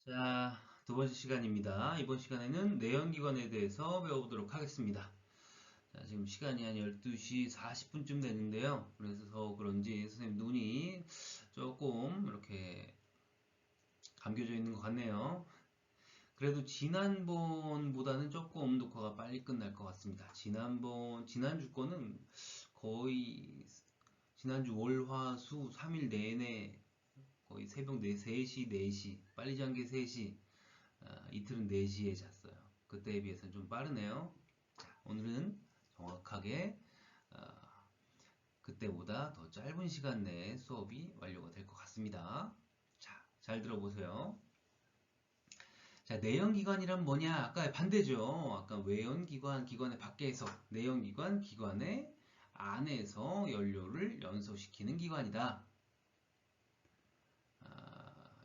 자, 두 번째 시간입니다. 이번 시간에는 내연기관에 대해서 배워보도록 하겠습니다. 자, 지금 시간이 한 12시 40분쯤 됐는데요. 그래서 그런지 선생님 눈이 조금 이렇게 감겨져 있는 것 같네요. 그래도 지난번보다는 조금 녹화가 빨리 끝날 것 같습니다. 지난주 거는 거의 지난주 월, 화, 수 3일 내내 거의 새벽 3시, 4시, 빨리 잔 게 3시, 이틀은 4시에 잤어요. 그때에 비해서는 좀 빠르네요. 자, 오늘은 정확하게 그때보다 더 짧은 시간 내에 수업이 완료가 될 것 같습니다. 자, 잘 들어보세요. 자, 내연기관이란 뭐냐? 아까 반대죠. 아까 외연기관, 기관의 밖에서, 내연기관, 기관의 안에서 연료를 연소시키는 기관이다.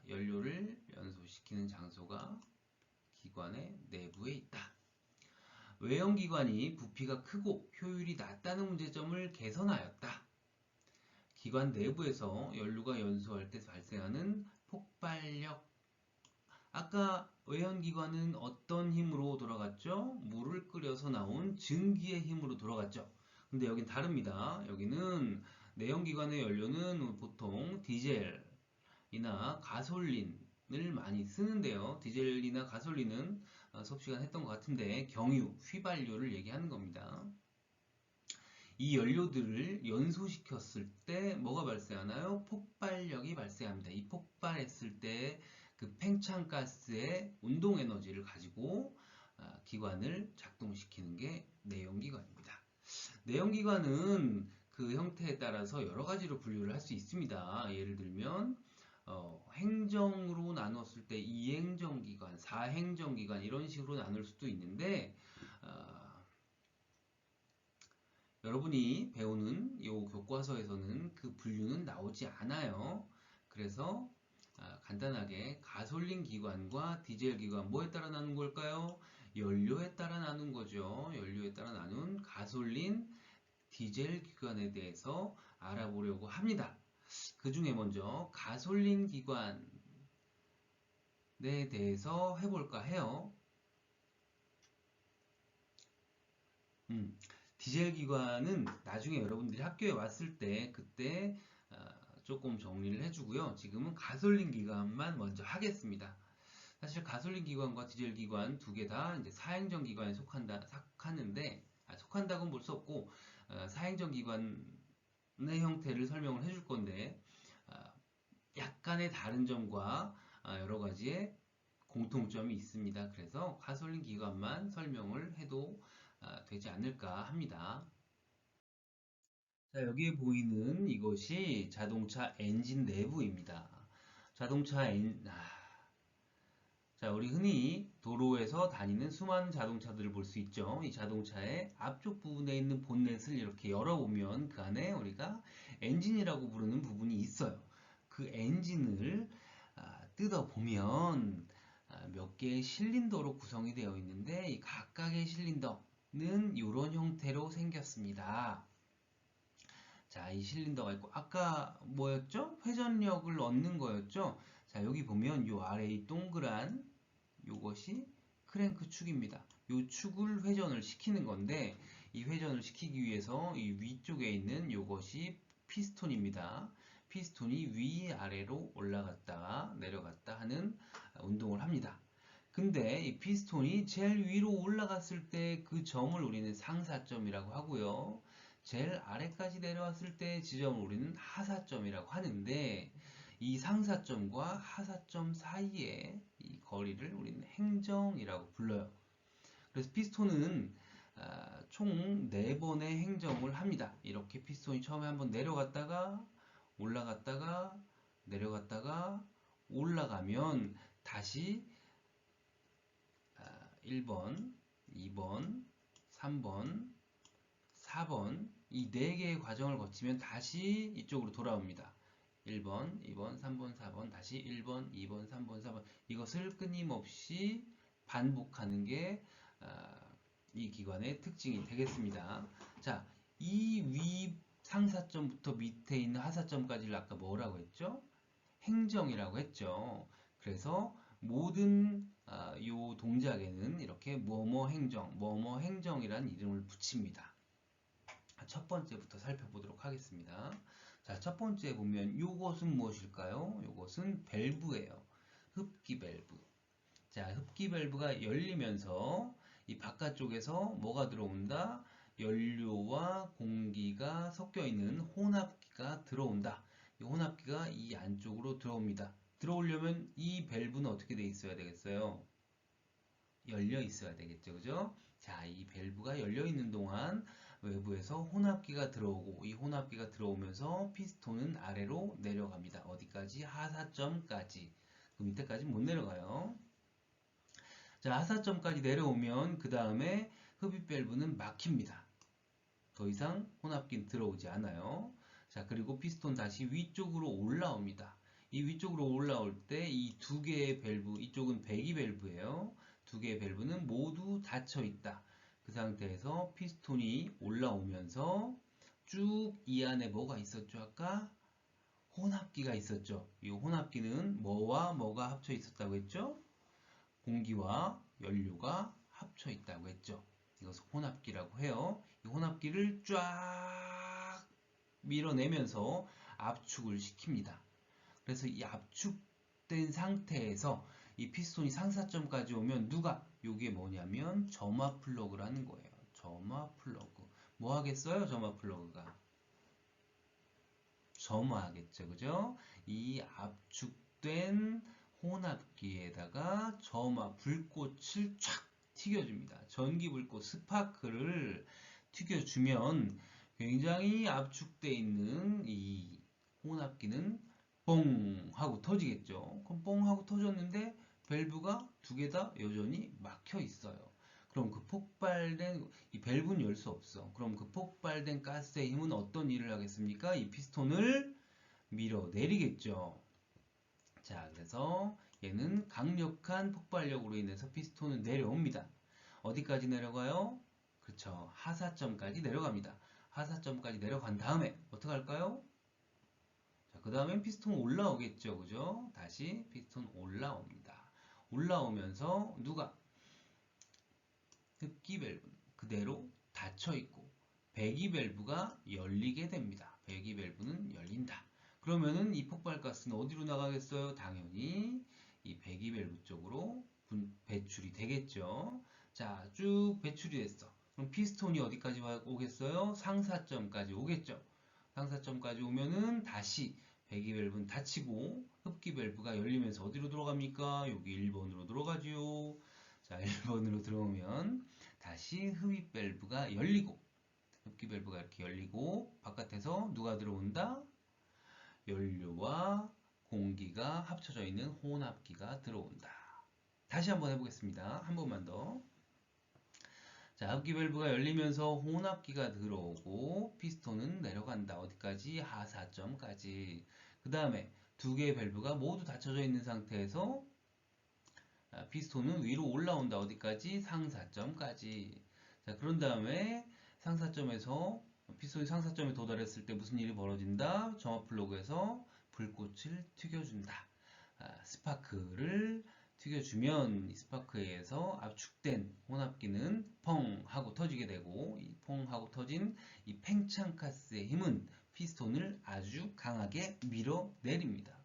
연료를 연소시키는 장소가 기관의 내부에 있다. 외형기관이 부피가 크고 효율이 낮다는 문제점을 개선하였다. 기관 내부에서 연료가 연소할 때 발생하는 폭발력. 아까 외형기관은 어떤 힘으로 돌아갔죠? 물을 끓여서 나온 증기의 힘으로 돌아갔죠. 근데 여긴 다릅니다. 여기는 내연기관의 연료는 보통 디젤이나 가솔린을 많이 쓰는데요. 디젤이나 가솔린은 수업 시간 했던 것 같은데 경유, 휘발유를 얘기하는 겁니다. 이 연료들을 연소시켰을 때 뭐가 발생하나요? 폭발력이 발생합니다. 이 폭발했을 때 그 팽창가스의 운동 에너지를 가지고 기관을 작동시키는 게 내연기관입니다. 내연기관은 그 형태에 따라서 여러 가지로 분류를 할 수 있습니다. 예를 들면 행정으로 나눴을 때 이행정기관, 사행정기관 이런 식으로 나눌 수도 있는데 여러분이 배우는 이 교과서에서는 그 분류는 나오지 않아요. 그래서 간단하게 가솔린 기관과 디젤 기관 뭐에 따라 나눈 걸까요? 연료에 따라 나눈 거죠. 연료에 따라 나눈 가솔린, 디젤 기관에 대해서 알아보려고 합니다. 그 중에 먼저 가솔린 기관에 대해서 해볼까 해요. 디젤 기관은 나중에 여러분들이 학교에 왔을 때 그때 조금 정리를 해주고요. 지금은 가솔린 기관만 먼저 하겠습니다. 사실 가솔린 기관과 디젤 기관 두 개 다 이제 사행정 기관에 속하는데 속한다고는 볼 수 없고 사행정 기관의 형태를 설명을 해줄 건데 약간의 다른 점과 여러 가지의 공통점이 있습니다. 그래서 가솔린 기관만 설명을 해도 되지 않을까 합니다. 자, 여기에 보이는 이것이 자동차 엔진 내부입니다. 자동차 자, 우리 흔히 도로에서 다니는 수많은 자동차들을 볼 수 있죠. 이 자동차의 앞쪽 부분에 있는 본넷을 이렇게 열어보면 그 안에 우리가 엔진이라고 부르는 부분이 있어요. 그 엔진을 뜯어보면 몇 개의 실린더로 구성이 되어 있는데 이 각각의 실린더는 이런 형태로 생겼습니다. 자, 이 실린더가 있고 아까 뭐였죠? 회전력을 얻는 거였죠? 자, 여기 보면 요 아래 이 동그란 요것이 크랭크 축입니다. 요 축을 회전을 시키는 건데 이 회전을 시키기 위해서 이 위쪽에 있는 요것이 피스톤입니다. 피스톤이 위아래로 올라갔다 내려갔다 하는 운동을 합니다. 근데 이 피스톤이 제일 위로 올라갔을 때 그 점을 우리는 상사점이라고 하고요. 제일 아래까지 내려왔을 때 지점을 우리는 하사점이라고 하는데 이 상사점과 하사점 사이의 이 거리를 우리는 행정이라고 불러요. 그래서 피스톤은 총 4번의 행정을 합니다. 이렇게 피스톤이 처음에 한번 내려갔다가 올라갔다가 내려갔다가 올라가면 다시 1번, 2번, 3번, 4번 이 4개의 과정을 거치면 다시 이쪽으로 돌아옵니다. 1번, 2번, 3번, 4번 다시 1번, 2번, 3번, 4번 이것을 끊임없이 반복하는 게 이 기관의 특징이 되겠습니다. 자, 이 위 상사점부터 밑에 있는 하사점까지를 아까 뭐라고 했죠? 행정이라고 했죠. 그래서 모든 요 동작에는 이렇게 뭐뭐 행정, 뭐뭐 행정이라는 이름을 붙입니다. 첫 번째부터 살펴보도록 하겠습니다. 자, 첫 번째 보면 요것은 무엇일까요? 요것은 밸브예요. 흡기 밸브. 자, 흡기 밸브가 열리면서 이 바깥쪽에서 뭐가 들어온다? 연료와 공기가 섞여 있는 혼합기가 들어온다. 이 혼합기가 이 안쪽으로 들어옵니다. 들어오려면 이 밸브는 어떻게 돼 있어야 되겠어요? 열려 있어야 되겠죠, 그죠? 자, 이 밸브가 열려 있는 동안 외부에서 혼합기가 들어오고 이 혼합기가 들어오면서 피스톤은 아래로 내려갑니다. 어디까지? 하사점까지. 그 밑에까지 못 내려가요. 자, 하사점까지 내려오면 그 다음에 흡입 밸브는 막힙니다. 더 이상 혼합기는 들어오지 않아요. 자, 그리고 피스톤 다시 위쪽으로 올라옵니다. 이 위쪽으로 올라올 때 이 두 개의 밸브, 이쪽은 배기 밸브예요. 두 개의 밸브는 모두 닫혀 있다. 그 상태에서 피스톤이 올라오면서 쭉 이 안에 뭐가 있었죠? 아까 혼합기가 있었죠. 이 혼합기는 뭐와 뭐가 합쳐 있었다고 했죠? 공기와 연료가 합쳐 있다고 했죠. 이것을 혼합기라고 해요. 이 혼합기를 쫙 밀어내면서 압축을 시킵니다. 그래서 이 압축된 상태에서 이 피스톤이 상사점까지 오면 누가? 이게 뭐냐면 점화 플러그라는 거예요. 점화 플러그. 뭐 하겠어요? 점화 플러그가. 점화하겠죠. 그죠? 이 압축된 혼합기에다가 점화 불꽃을 촥 튀겨줍니다. 전기 불꽃 스파크를 튀겨주면 굉장히 압축되어 있는 이 혼합기는 뽕 하고 터지겠죠. 그럼 뽕 하고 터졌는데 밸브가 두 개 다 여전히 막혀 있어요. 그럼 그 폭발된 이 밸브는 열 수 없어. 그럼 그 폭발된 가스의 힘은 어떤 일을 하겠습니까? 이 피스톤을 밀어내리겠죠. 자, 그래서 얘는 강력한 폭발력으로 인해서 피스톤은 내려옵니다. 어디까지 내려가요? 그렇죠. 하사점까지 내려갑니다. 하사점까지 내려간 다음에 어떻게 할까요? 자, 그 다음엔 피스톤 올라오겠죠. 그죠? 다시 피스톤 올라옵니다. 올라오면서 누가? 흡기 밸브는 그대로 닫혀 있고 배기 밸브가 열리게 됩니다. 배기 밸브는 열린다. 그러면은 이 폭발가스는 어디로 나가겠어요? 당연히 이 배기 밸브 쪽으로 배출이 되겠죠. 자, 쭉 배출이 됐어. 그럼 피스톤이 어디까지 오겠어요? 상사점까지 오겠죠. 상사점까지 오면은 다시 배기 밸브는 닫히고 흡기 밸브가 열리면서 어디로 들어갑니까? 여기 1번으로 들어가지요. 자, 1번으로 들어오면 다시 흡입 밸브가 열리고 흡기 밸브가 이렇게 열리고 바깥에서 누가 들어온다? 연료와 공기가 합쳐져 있는 혼합기가 들어온다. 다시 한번 해보겠습니다. 한 번만 더. 자, 흡기 밸브가 열리면서 혼합기가 들어오고 피스톤은 내려간다. 어디까지? 하사점까지. 그 다음에 두 개의 밸브가 모두 닫혀져 있는 상태에서 피스톤은 위로 올라온다. 어디까지? 상사점까지. 자, 그런 다음에 상사점에서 피스톤이 상사점에 도달했을 때 무슨 일이 벌어진다? 점화 플러그에서 불꽃을 튀겨준다. 스파크를 튀겨주면 이 스파크에 의해서 압축된 혼합기는 펑 하고 터지게 되고 이 펑 하고 터진 이 팽창 가스의 힘은 피스톤을 아주 강하게 밀어내립니다.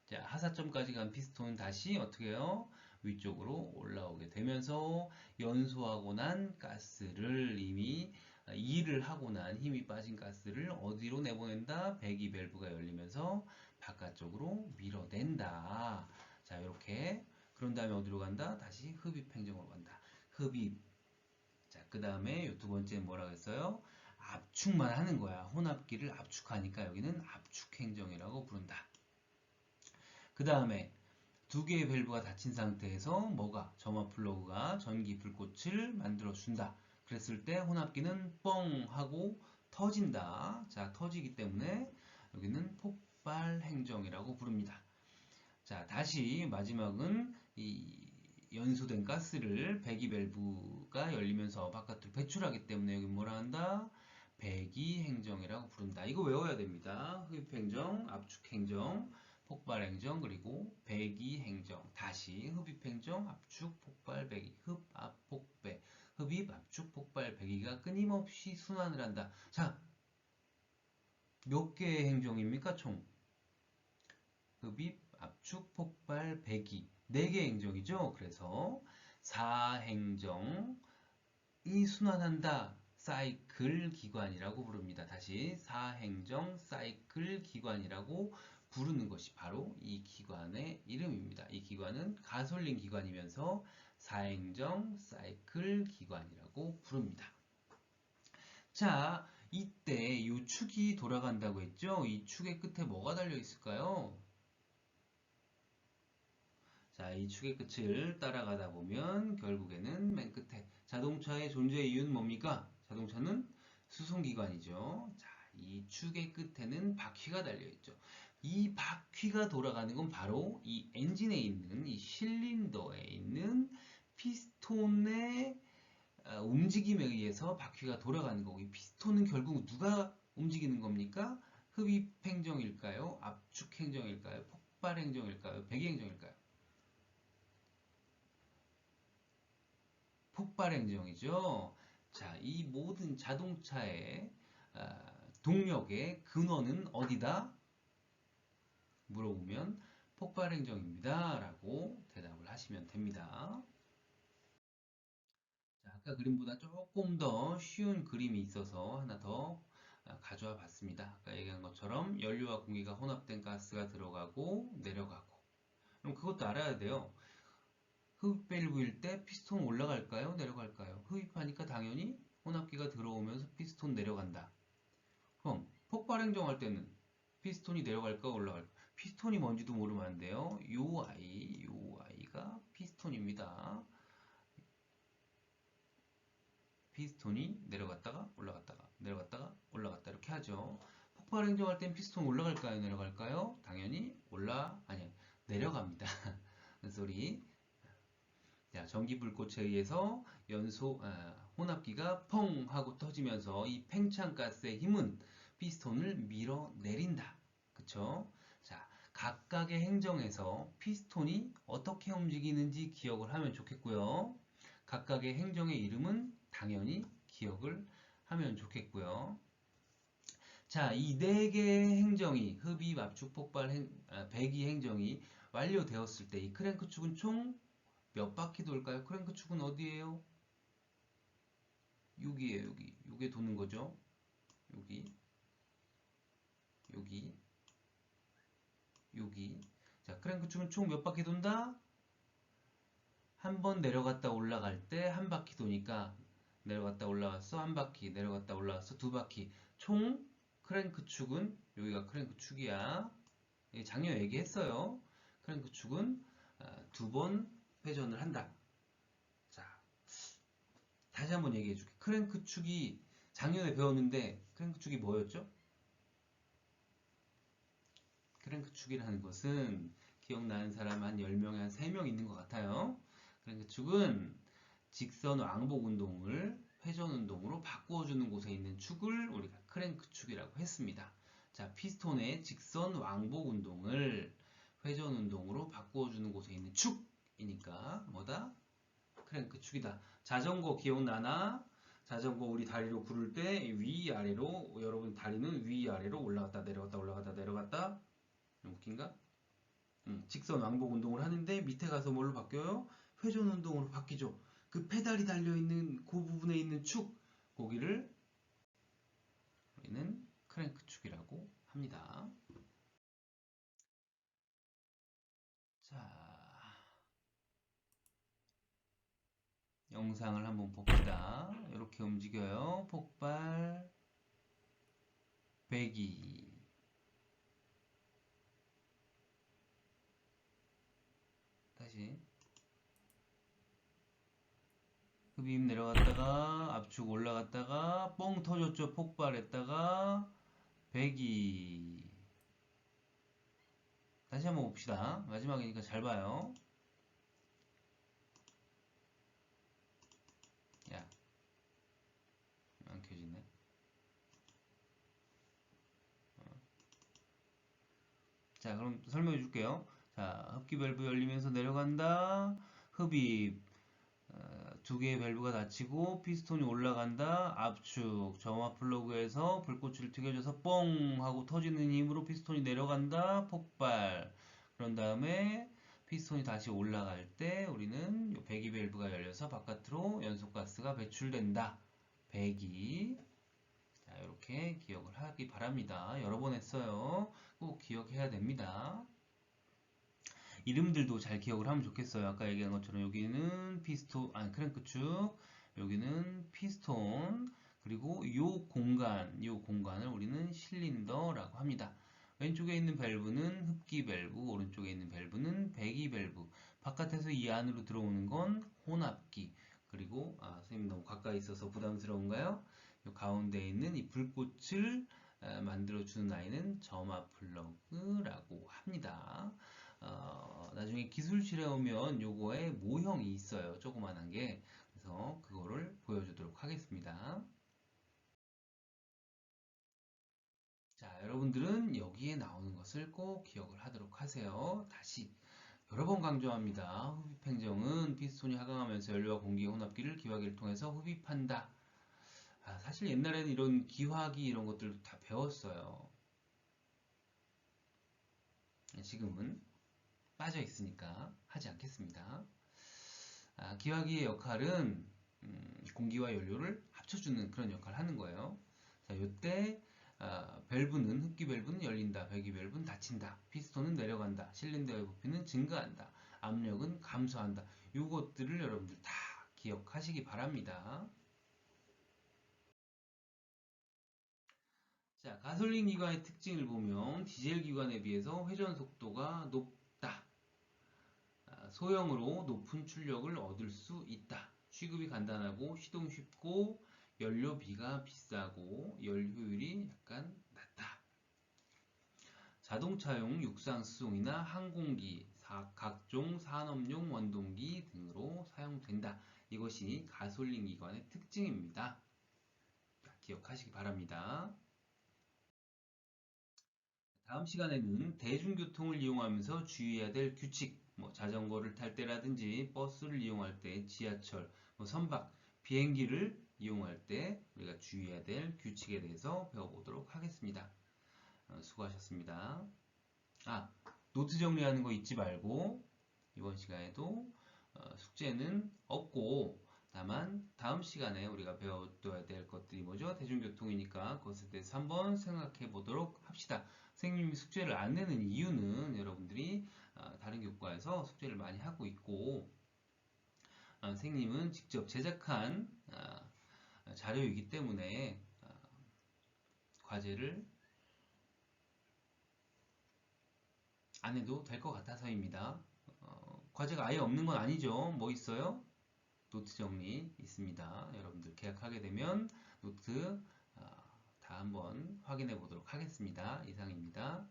자, 하사점까지 간 피스톤은 다시 어떻게 해요? 위쪽으로 올라오게 되면서 연소하고 난 가스를 이미 일을 하고 난 힘이 빠진 가스를 어디로 내보낸다? 배기 밸브가 열리면서 바깥쪽으로 밀어낸다. 자, 이렇게 그런 다음에 어디로 간다? 다시 흡입 행정으로 간다. 흡입. 자, 그 다음에 두 번째 뭐라고 했어요? 압축만 하는 거야. 혼합기를 압축하니까 여기는 압축 행정이라고 부른다. 그 다음에 두 개의 밸브가 닫힌 상태에서 뭐가? 점화 플러그가 전기 불꽃을 만들어 준다. 그랬을 때 혼합기는 뻥 하고 터진다. 자, 터지기 때문에 여기는 폭발 행정이라고 부릅니다. 자, 다시 마지막은 이 연소된 가스를 배기 밸브가 열리면서 바깥으로 배출하기 때문에 여기 뭐라 한다? 배기 행정이라고 부른다. 이거 외워야 됩니다. 흡입 행정, 압축 행정, 폭발 행정, 그리고 배기 행정. 다시 다시 흡입행정, 압축, 폭발, 배기, 흡압, 폭배, 흡입, 압축, 폭발, 배기가 끊임없이 순환을 한다. 자, 몇 개의 행정입니까, 총? 흡입, 압축, 폭발, 배기. 4개의 행정이죠. 그래서 4행정이 순환한다. 사이클 기관이라고 부릅니다. 다시 4행정 사이클 기관이라고 부르는 것이 바로 이 기관의 이름입니다. 이 기관은 가솔린 기관이면서 4행정 사이클 기관이라고 부릅니다. 자, 이때 이 축이 돌아간다고 했죠? 이 축의 끝에 뭐가 달려 있을까요? 자, 이 축의 끝을 따라가다 보면 결국에는 맨 끝에 자동차의 존재 이유는 뭡니까? 자동차는 수송기관이죠. 자, 이 축의 끝에는 바퀴가 달려있죠. 이 바퀴가 돌아가는 건 바로 이 엔진에 있는 이 실린더에 있는 피스톤의 움직임에 의해서 바퀴가 돌아가는 거고, 이 피스톤은 결국 누가 움직이는 겁니까? 흡입 행정일까요? 압축 행정일까요? 폭발 행정일까요? 배기 행정일까요? 폭발 행정이죠. 자, 이 모든 자동차의 동력의 근원은 어디다? 물어보면 폭발 행정입니다. 라고 대답을 하시면 됩니다. 자, 아까 그림보다 조금 더 쉬운 그림이 있어서 하나 더 가져와 봤습니다. 아까 얘기한 것처럼 연료와 공기가 혼합된 가스가 들어가고 내려가고. 그럼 그것도 알아야 돼요. 흡입 밸브일 때 피스톤 올라갈까요? 내려갈까요? 흡입하니까 당연히 혼합기가 들어오면서 피스톤 내려간다. 그럼 폭발 행정할 때는 피스톤이 내려갈까 올라갈까? 피스톤이 뭔지도 모르면 안 돼요. 요 아이가 피스톤입니다. 피스톤이 내려갔다가 올라갔다가 내려갔다가 올라갔다 이렇게 하죠. 폭발 행정할 땐 피스톤 올라갈까요? 내려갈까요? 당연히 내려갑니다. 소리. 자, 전기불꽃에 의해서 혼합기가 펑 하고 터지면서 이 팽창 가스의 힘은 피스톤을 밀어내린다. 그쵸? 자, 각각의 행정에서 피스톤이 어떻게 움직이는지 기억을 하면 좋겠고요. 각각의 행정의 이름은 당연히 기억을 하면 좋겠고요. 자, 이 4개의 행정이 흡입, 압축, 폭발, 배기 행정이 완료되었을 때 이 크랭크 축은 총 몇 바퀴 돌까요? 크랭크 축은 어디예요? 여기에요, 여기. 요게 도는 거죠. 여기, 여기, 여기. 자, 크랭크 축은 총 몇 바퀴 돈다? 한 번 내려갔다 올라갈 때 한 바퀴 도니까 내려갔다 올라갔어 한 바퀴, 내려갔다 올라갔어 두 바퀴. 총 크랭크 축은 여기가 크랭크 축이야. 작년 얘기했어요. 크랭크 축은 2번 회전을 한다. 자, 다시 한번 얘기해 줄게. 크랭크 축이 작년에 배웠는데 크랭크 축이 뭐였죠? 크랭크 축이라는 것은 기억나는 사람 한 10명에 한 3명 있는 것 같아요. 크랭크 축은 직선 왕복 운동을 회전 운동으로 바꾸어주는 곳에 있는 축을 우리가 크랭크 축이라고 했습니다. 자, 피스톤의 직선 왕복 운동을 회전 운동으로 바꾸어주는 곳에 있는 축이니까 뭐다? 크랭크 축이다. 자전거 기억나나? 자전거 우리 다리로 구를 때 위아래로 여러분 다리는 위아래로 올라갔다 내려갔다 올라갔다 내려갔다 웃긴가? 직선 왕복 운동을 하는데 밑에 가서 뭘로 바뀌어요? 회전 운동으로 바뀌죠. 그 페달이 달려있는 그 부분에 있는 축, 거기를 우리는 크랭크 축이라고 합니다. 자, 영상을 한번 봅시다. 이렇게 움직여요. 폭발, 배기. 다시. 흡입 내려갔다가 압축 올라갔다가 뻥 터졌죠. 폭발했다가 배기. 다시 한번 봅시다. 마지막이니까 잘 봐요. 야, 안 켜지네. 자, 그럼 설명해 줄게요. 자, 자, 흡기 밸브 열리면서 내려간다. 흡입. 두 개의 밸브가 닫히고 피스톤이 올라간다. 압축. 점화 플러그에서 불꽃을 튀겨줘서 뻥 하고 터지는 힘으로 피스톤이 내려간다. 폭발. 그런 다음에 피스톤이 다시 올라갈 때 우리는 배기 밸브가 열려서 바깥으로 연소가스가 배출된다. 배기. 자, 이렇게 기억을 하기 바랍니다. 여러 번 했어요. 꼭 기억해야 됩니다. 이름들도 잘 기억을 하면 좋겠어요. 아까 얘기한 것처럼 여기는 피스톤, 아니 크랭크축, 여기는 피스톤, 그리고 요 공간을 우리는 실린더라고 합니다. 왼쪽에 있는 밸브는 흡기 밸브, 오른쪽에 있는 밸브는 배기 밸브. 바깥에서 이 안으로 들어오는 건 혼합기. 그리고 선생님 너무 가까이 있어서 부담스러운가요? 요 가운데 있는 이 불꽃을 만들어주는 아이는 점화 플러그라고 합니다. 나중에 기술실에 오면 요거에 모형이 있어요. 조그만한 게. 그래서 그거를 보여주도록 하겠습니다. 자, 여러분들은 여기에 나오는 것을 꼭 기억을 하도록 하세요. 다시 여러 번 강조합니다. 흡입 행정은 피스톤이 하강하면서 연료와 공기의 혼합기를 기화기를 통해서 흡입한다. 사실 옛날에는 이런 기화기 이런 것들도 다 배웠어요. 지금은 빠져 있으니까 하지 않겠습니다. 기화기의 역할은 공기와 연료를 합쳐주는 그런 역할을 하는 거예요. 자, 이때 밸브는 흡기 밸브는 열린다, 배기 밸브는 닫힌다, 피스톤은 내려간다, 실린더의 부피는 증가한다, 압력은 감소한다. 이것들을 여러분들 다 기억하시기 바랍니다. 자, 가솔린 기관의 특징을 보면 디젤 기관에 비해서 회전 속도가 높다. 소형으로 높은 출력을 얻을 수 있다. 취급이 간단하고 시동 쉽고 연료비가 비싸고 연료율이 약간 낮다. 자동차용 육상 수송이나 항공기, 각종 산업용 원동기 등으로 사용된다. 이것이 가솔린 기관의 특징입니다. 기억하시기 바랍니다. 다음 시간에는 대중교통을 이용하면서 주의해야 될 규칙, 자전거를 탈 때라든지 버스를 이용할 때, 지하철, 선박, 비행기를 이용할 때 우리가 주의해야 될 규칙에 대해서 배워보도록 하겠습니다. 수고하셨습니다. 노트 정리하는 거 잊지 말고 이번 시간에도 숙제는 없고 다만 다음 시간에 우리가 배워둬야 될 것들이 뭐죠? 대중교통이니까 그것에 대해서 한번 생각해 보도록 합시다. 선생님이 숙제를 안 내는 이유는 여러분들이 다른 교과에서 숙제를 많이 하고 있고 선생님은 직접 제작한 자료이기 때문에 과제를 안 해도 될 것 같아서입니다. 과제가 아예 없는 건 아니죠. 뭐 있어요? 노트 정리 있습니다. 여러분들 계약하게 되면 노트 다 한번 확인해 보도록 하겠습니다. 이상입니다.